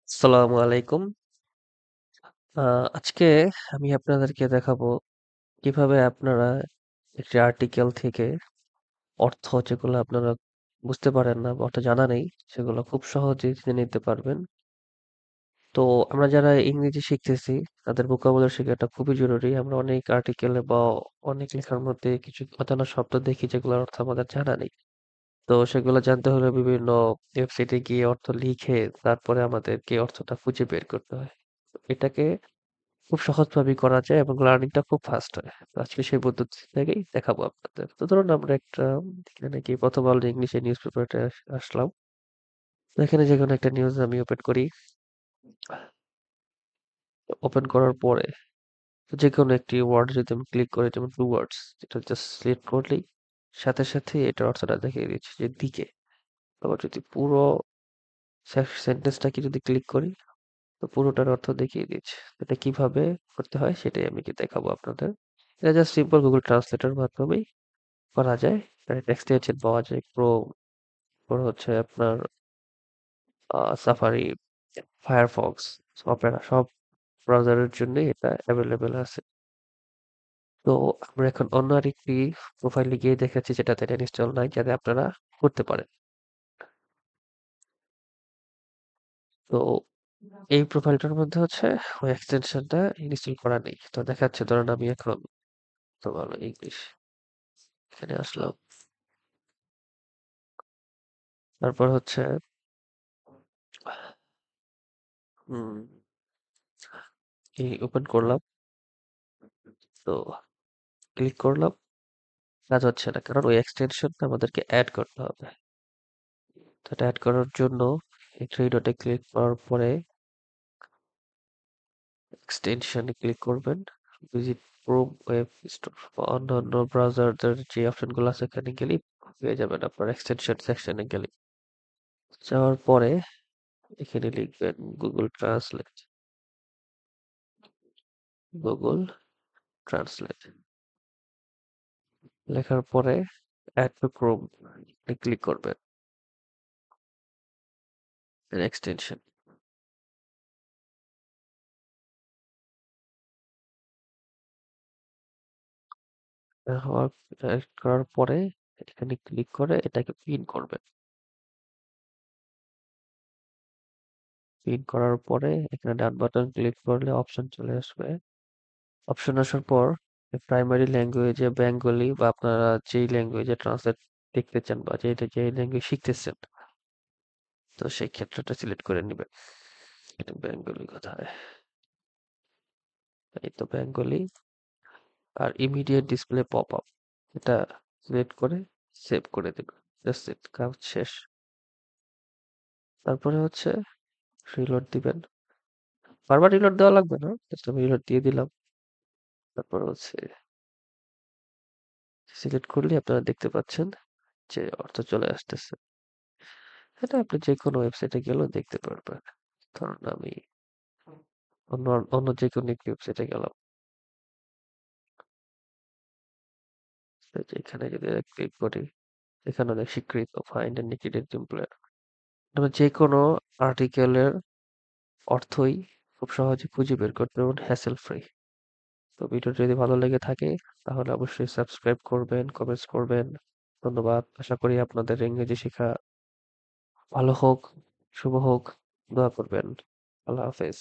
আসসালামু আলাইকুম। আ আজকে আমি আপনাদেরকে দেখাবো কিভাবে আপনারা একটি আর্টিকেল থেকে অর্থ যেগুলো আপনারা বুঝতে পারেন না বা অর্থ জানা নেই, সেগুলো খুব সহজেই জেনে নিতে পারবেন। তো আমরা যারা ইংরেজি শিখতেছি, তাদের ভোকাবুলারি শেখাটা খুবই জরুরি। আমরা অনেক আর্টিকেলে বা অনেক লেখার মধ্যে কিছু অজানা শব্দ দেখি যেগুলোর অর্থ আমাদের জানা নেই। তো সেগুলো জানতে হলে বিভিন্ন ওয়েবসাইটে গিয়ে অর্থ লিখে তারপরে আমাদেরকে অর্থটা খুঁজে বের করতে হয়। এটাকে খুব সহজভাবেই করা যায় এবং লার্নিংটা খুব ফাস্ট হয়। তো আজকে সেই পদ্ধতি থেকেই দেখাবো আপনাদের। তো ধরুন আমরা একটা এখানে কি প্রথম আলো ইংলিশে নিউজ পেপারটা আসলাম। তো এখানে যেকোনো একটা নিউজ আমি ওপেন করি। ওপেন করার পরে যেকোনো একটি ওয়ার্ড যদি আমি ক্লিক করি যেমন টু ওয়ার্ডস এটা জাস্ট সিলেক্ট করলেই সাথে সাথে এটার অর্থটা দেখিয়ে দিচ্ছে যে দিকে। আবার যদি পুরো সেন্টেন্সটাকে যদি ক্লিক করি তো পুরোটার অর্থ দেখিয়ে দিচ্ছে। এটা কিভাবে করতে হয় সেটাই আমি কি দেখাবো আপনাদের। এটা জাস্ট সিম্পল গুগল ট্রান্সলেটর মাধ্যমেই করা যায়। একটা এক্সটেনশন পাওয়া যায় প্রো হচ্ছে আপনার সাফারি, ফায়ারফক্স, অপেরা সব ব্রাউজারের জন্যই এটা অ্যাভেলেবেল আছে। তো আমরা এখন অন্য আরেকটি প্রোফাইলে গিয়ে দেখাচ্ছি যেটাতে এটা ইনস্টল নাই যাতে আপনারা করতে পারেন। তো এই প্রোফাইলটার মধ্যে হচ্ছে ওই এক্সটেনশনটা ইনস্টল করা নেই। তো দেখাচ্ছে ধরুন আমি এখন তো ভালো ইংলিশ এখানে আসলাম। তারপর হচ্ছে হুম এই ওপেন করলাম। তো ক্লিক করলাম। কাজ হচ্ছে না। কারণ ওই এক্সটেনশনটা আমাদেরকে এড করতে হবে। তো এটা এড করার জন্য এই থ্রি ডটে ক্লিক করার পরে এক্সটেনশনে ক্লিক করবেন। ভিজিট ক্রোম ওয়েব স্টোর বা অন্যান্য ব্রাউজারদের যে অপশনগুলো আছে এখানে গেলেই পেয়ে যাবেন আপনার এক্সটেনশন সেকশনে গেলে। যাওয়ার পরে এখানে লিখবেন গুগল ট্রান্সলেট। গুগল ট্রান্সলেট লেখার পরে অ্যাড টু ক্রোম ক্লিক করবেন। এক্সটেনশন হওয়ার করার পরে এখানে ক্লিক করে এটাকে পিন করবেন। পিন করার পরে এখানে ডান বাটন ক্লিক করলে অপশন চলে আসবে। অপশন আসার পর প্রাইমারি ল্যাঙ্গুয়েজে বেঙ্গলি বা আপনারা যেই ল্যাঙ্গুয়েজে ট্রান্সলেট দেখতে চান বা যে ল্যাঙ্গুয়েজ শিখতেছেন তো সেই ক্ষেত্রটা সিলেক্ট করে নেবেন। এটা বেঙ্গলি কোথায়? এই তো বেঙ্গলি আর ইমিডিয়েট ডিসপ্লে পপ আপ এটা সিলেক্ট করে সেভ করে দেবেন। জাস্ট ইট কাজ শেষ। তারপরে হচ্ছে রিলোড দিবেন। বারবার রিলোড দেওয়া লাগবে না, জাস্ট আমি রিলোড দিয়ে দিলাম। তারপর হচ্ছে সিলেক্ট করলে আপনারা দেখতে পাচ্ছেন যে অর্থ চলে আসতেছে। এটা আপনি যে কোনো ওয়েবসাইটে গেলেও দেখতে পারবেন। ধরুন আমি অন্য অন্য যে কোনো একটি ওয়েবসাইটে গেলাম। এই যে এখানে যদি ক্লিক করি এখানে অনেক স্বীকৃত ফাইন্ড এন্ড লিকুইডেট এমপ্লয়ার। আমরা যে কোনো আর্টিকেলের অর্থই খুব সহজে খুঁজে বের করতে পারবেন হ্যাসেল ফ্রি। তো ভিডিওটি যদি ভালো লেগে থাকে তাহলে অবশ্যই সাবস্ক্রাইব করবেন, কমেন্টস করবেন। ধন্যবাদ। আশা করি আপনাদের ইংরেজি শেখা ভালো হোক, শুভ হোক। দোয়া করবেন। আল্লাহ হাফেজ।